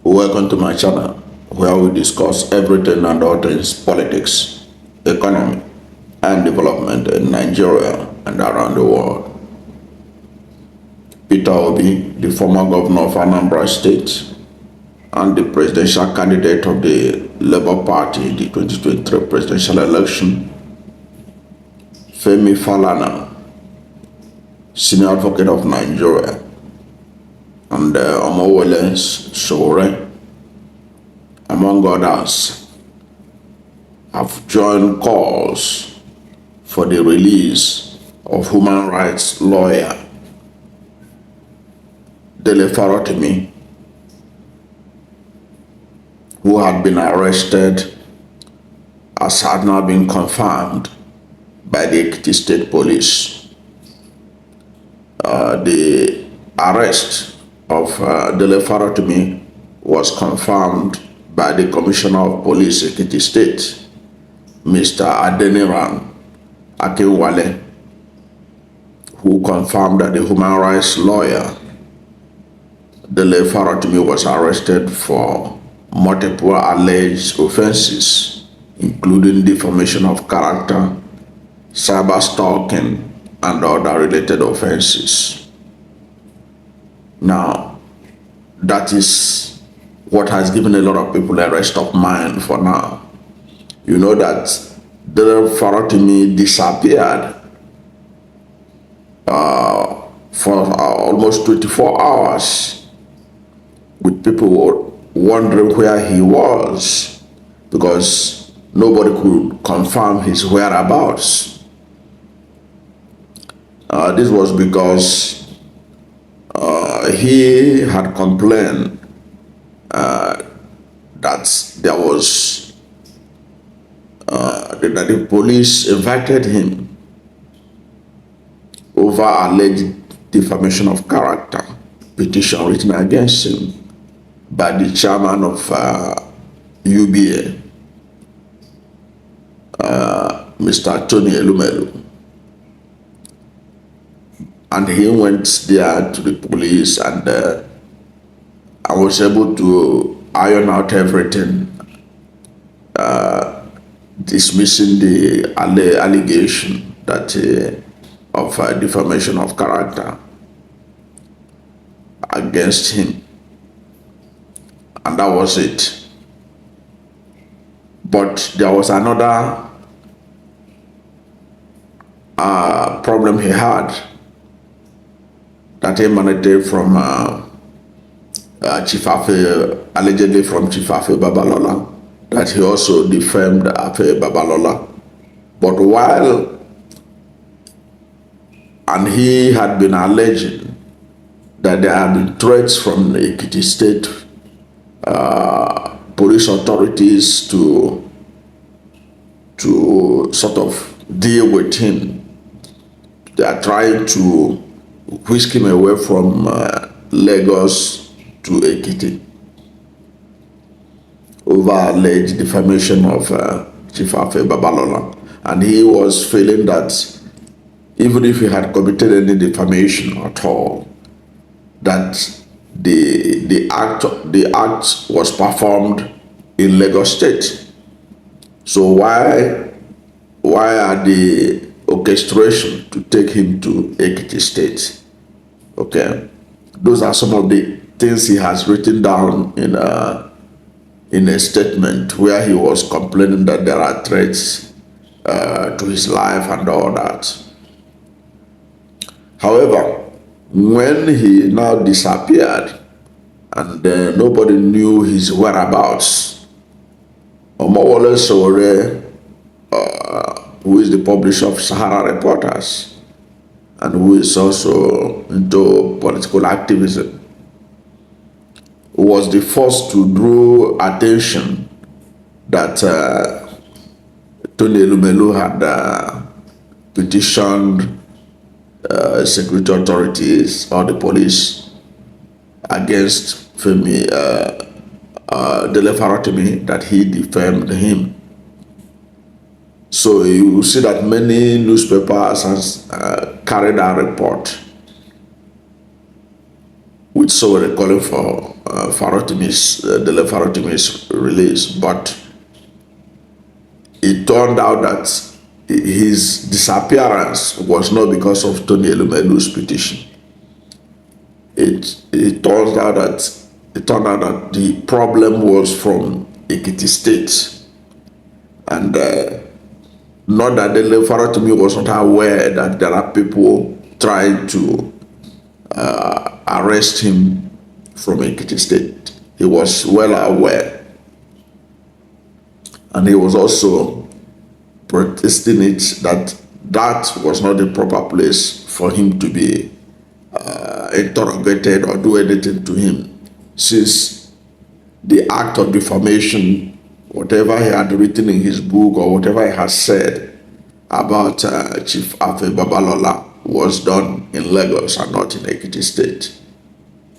Welcome to my channel where we discuss everything and all things politics, economy, and development in Nigeria and around the world. Peter Obi, the former governor of Anambra State and the presidential candidate of the Labour Party in the 2023 presidential election, Femi Falana, senior advocate of Nigeria, and Omowole Sowore, among others, have joined calls for the release of human rights lawyer Dele Farotimi, who had been arrested as had now been confirmed by the Ekiti State Police. The arrest of Dele Farotimi was confirmed by the Commissioner of Police Ekiti State, Mr. Adeniran Akinwale, who confirmed that the human rights lawyer Dele Farotimi was arrested for multiple alleged offenses, including defamation of character, cyber stalking, and other related offenses. Now, that is what has given a lot of people a rest of mind for now. You know that Dele Farotimi disappeared for almost 24 hours, with people wondering where he was because nobody could confirm his whereabouts. This was because he had complained that there was that the police invited him over alleged defamation of character petition written against him by the chairman of UBA, Mr. Tony Elumelu. And he went there to the police and I was able to iron out everything, dismissing the allegation that of defamation of character against him. And that was it. But there was another problem he had that emanated from Chief Afe, allegedly from Chief Afe Babalola, that he also defamed Afe Babalola. But and he had been alleging that there had been threats from the Ekiti State police authorities to sort of deal with him. They are trying to whisk him away from Lagos to Ekiti over alleged defamation of Chief Afe Babalola. And he was feeling that even if he had committed any defamation at all, that the act was performed in Lagos State. So why are the orchestration to take him to Ekiti State? Okay, those are some of the things he has written down in a statement where he was complaining that there are threats to his life and all that. However, when he now disappeared and nobody knew his whereabouts, Omowole Sowore, who is the publisher of Sahara Reporters and who is also into political activism, was the first to draw attention that Tony Elumelu had petitioned security authorities or the police against Femi Dele Farotimi, that he defamed him. So you see that many newspapers has carried a report with Sowore calling for Dele Farotimi's release, but it turned out that his disappearance was not because of Tony Elumelu's petition. It turned out that the problem was from Ekiti State, and not that Dele Farotimi was not aware that there are people trying to arrest him from Ekiti State. He was well aware, and he was also protesting it that was not the proper place for him to be interrogated or do anything to him, since the act of defamation, whatever he had written in his book or whatever he has said about Chief Afe Babalola was done in Lagos and not in Ekiti State.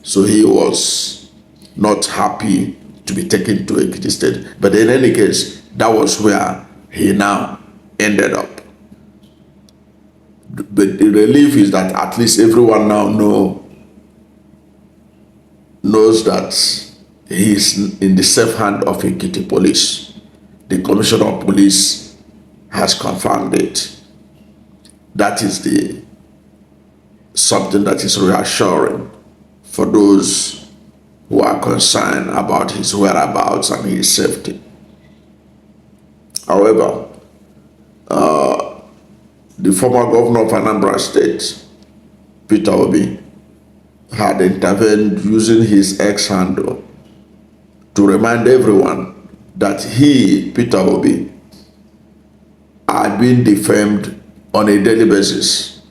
So he was not happy to be taken to Ekiti State. But in any case, that was where he now ended up. But the relief is that at least everyone now knows that he's in the safe hand of Ekiti police. The commissioner of police has confirmed it. That is something that is reassuring for those who are concerned about his whereabouts and his safety. However, the former governor of Anambra State, Peter Obi, had intervened using his X handle to remind everyone that he, Peter Obi, had been defamed on a daily basis,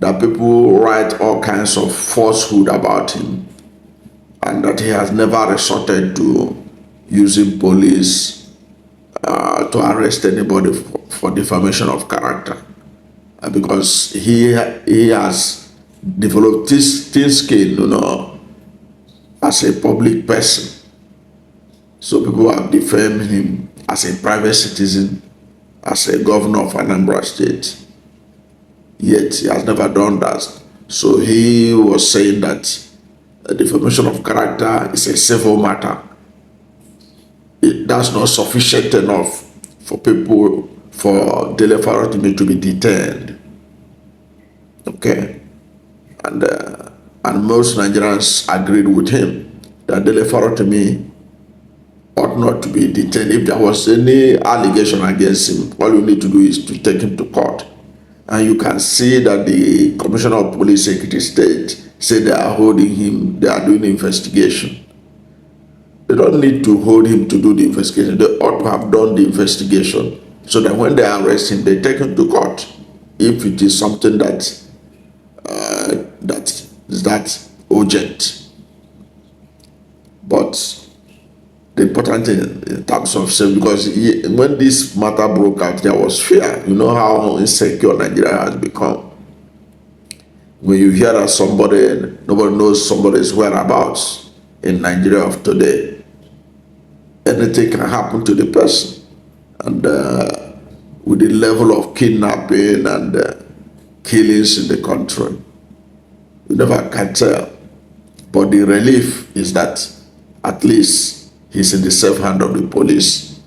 that people write all kinds of falsehood about him, and that he has never resorted to using police to arrest anybody for defamation of character, because he has developed this thin skin, as a public person. So people have defamed him as a private citizen, as a governor of Anambra State. Yet he has never done that. So he was saying that defamation of character is a civil matter. That's not sufficient enough for Dele Farotimi to be detained. Okay, and most Nigerians agreed with him that Dele Farotimi ought not to be detained. If there was any allegation against him, all you need to do is to take him to court. And you can see that the Commissioner of Police, Ekiti State, said they are holding him, they are doing the investigation. They don't need to hold him to do the investigation. They ought to have done the investigation so that when they arrest him, they take him to court. If it is something that is that urgent. But the important thing in terms of safety, because when this matter broke out, there was fear. You know how insecure Nigeria has become. When you hear that nobody knows somebody's whereabouts in Nigeria of today, anything can happen to the person. And with the level of kidnapping and killings in the country, you never can tell. But the relief is that at least he's in the safe hand of the police,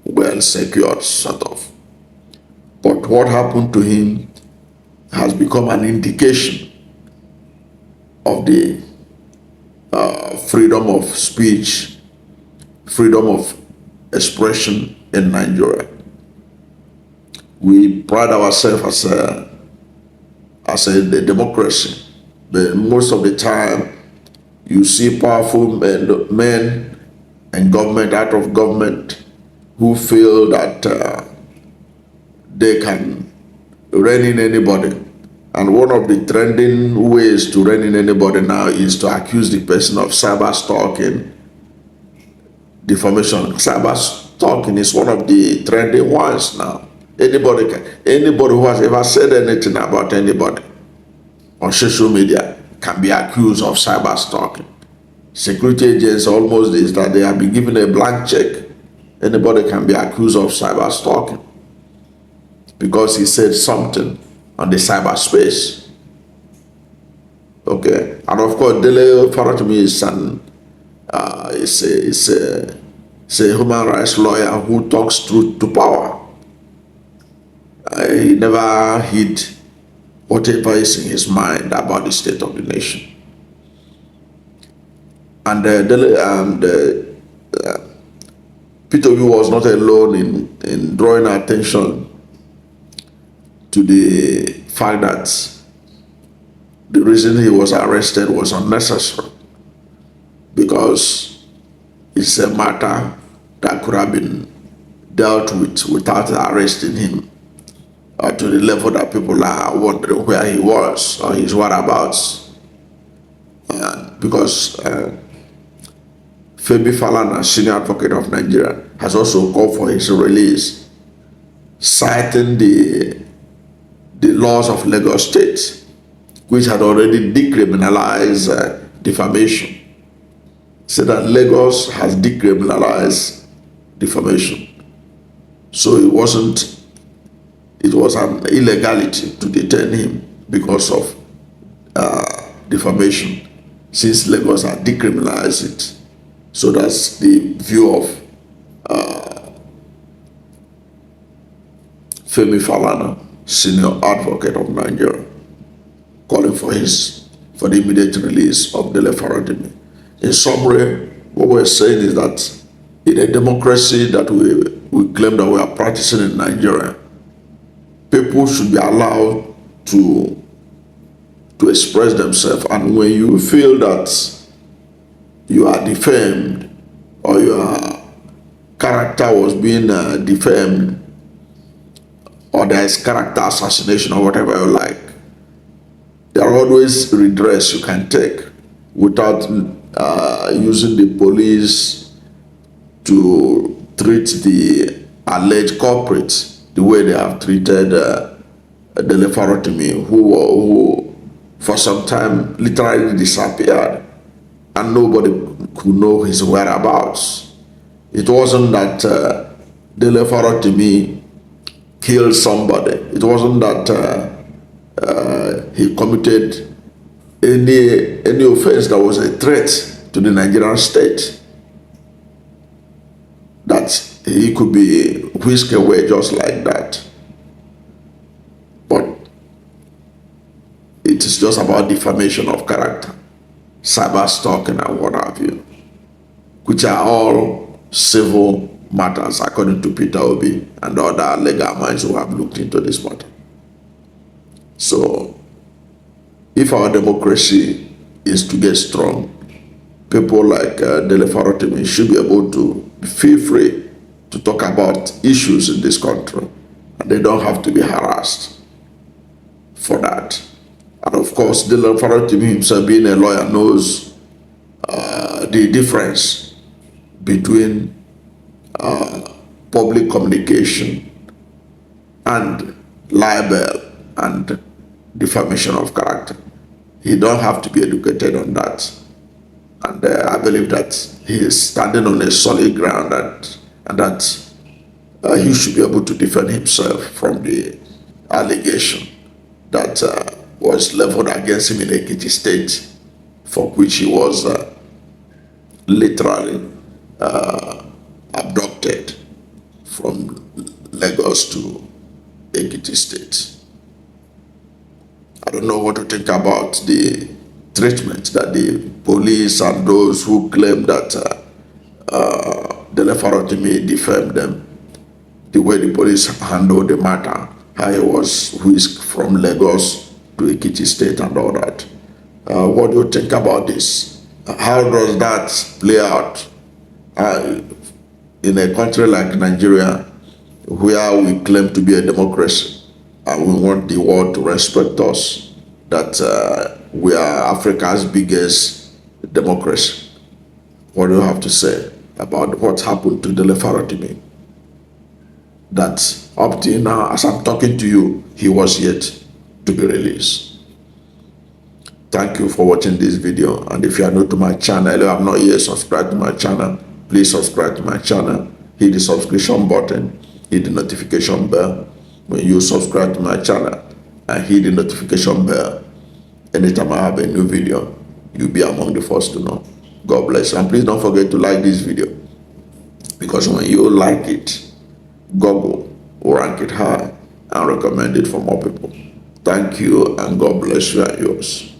well secured, sort of. But what happened to him has become an indication of the freedom of speech, freedom of expression in Nigeria. We pride ourselves as a democracy, but most of the time you see powerful men and government, out of government, who feel that they can rein in anybody. And one of the trending ways to rein in anybody now is to accuse the person of cyber stalking, defamation. Cyber stalking is one of the trending ones now. Anybody who has ever said anything about anybody on social media can be accused of cyber stalking. Security agents almost is that they have been given a blank check. Anybody can be accused of cyber stalking because he said something on the cyberspace. Okay, and of course, Dele Farotimi is a human rights lawyer who talks truth to power. He never hid whatever is in his mind about the state of the nation. And Peter Obi was not alone in drawing attention to the fact that the reason he was arrested was unnecessary, because it's a matter that could have been dealt with without arresting him, to the level that people are wondering where he was or his whereabouts. Because Femi Falana, senior advocate of Nigeria, has also called for his release, citing the laws of Lagos State, which had already decriminalized defamation. Said that Lagos has decriminalized defamation. So it was an illegality to detain him because of defamation, since Lagos had decriminalized it. So that's the view of Femi Falana, senior advocate of Nigeria, calling for the immediate release of Dele Farotimi. In summary, what we're saying is that in a democracy that we claim that we are practicing in Nigeria, people should be allowed to express themselves. And when you feel that you are defamed or your character was being defamed, or there is character assassination or whatever you like, there are always redress you can take without using the police to treat the alleged culprits the way they have treated Dele Farotimi, who for some time literally disappeared and nobody could know his whereabouts. It wasn't that Dele Farotimi killed somebody. It wasn't that he committed any offense that was a threat to the Nigerian state, that he could be whisked away just like that. But it is just about defamation of character, cyber stalking and what have you, which are all civil matters according to Peter Obi and other legal minds who have looked into this matter. So if our democracy is to get strong, people like Dele Farotimi should be able to feel free to talk about issues in this country, and they don't have to be harassed for that. And of course, Dele Farotimi himself, being a lawyer, knows the difference between public communication and libel and defamation of character. He don't have to be educated on that. And I believe that he is standing on a solid ground, and that he should be able to defend himself from the allegation that was leveled against him in Ekiti State, for which he was literally abducted from Lagos to Ekiti State. I don't know what to think about the treatment that the police and those who claim that Dele Farotimi defamed them, the way the police handled the matter, how he was whisked from Lagos to Ekiti State and all that. What do you think about this? How does that play out in a country like Nigeria, where we claim to be a democracy and we want the world to respect us, that we are Africa's biggest democracy? What do you have to say about what happened to Dele Farotimi? That up till now, as I'm talking to you, he was yet to be released. Thank you for watching this video, and if you are new to my channel, you have not yet subscribed to my channel, please subscribe to my channel, hit the subscription button, hit the notification bell. When you subscribe to my channel and hit the notification bell, Anytime I have a new video, you'll be among the first to know. God bless you. And please don't forget to like this video, because when you like it, Google will rank it high and recommend it for more people. Thank you, and God bless you and yours.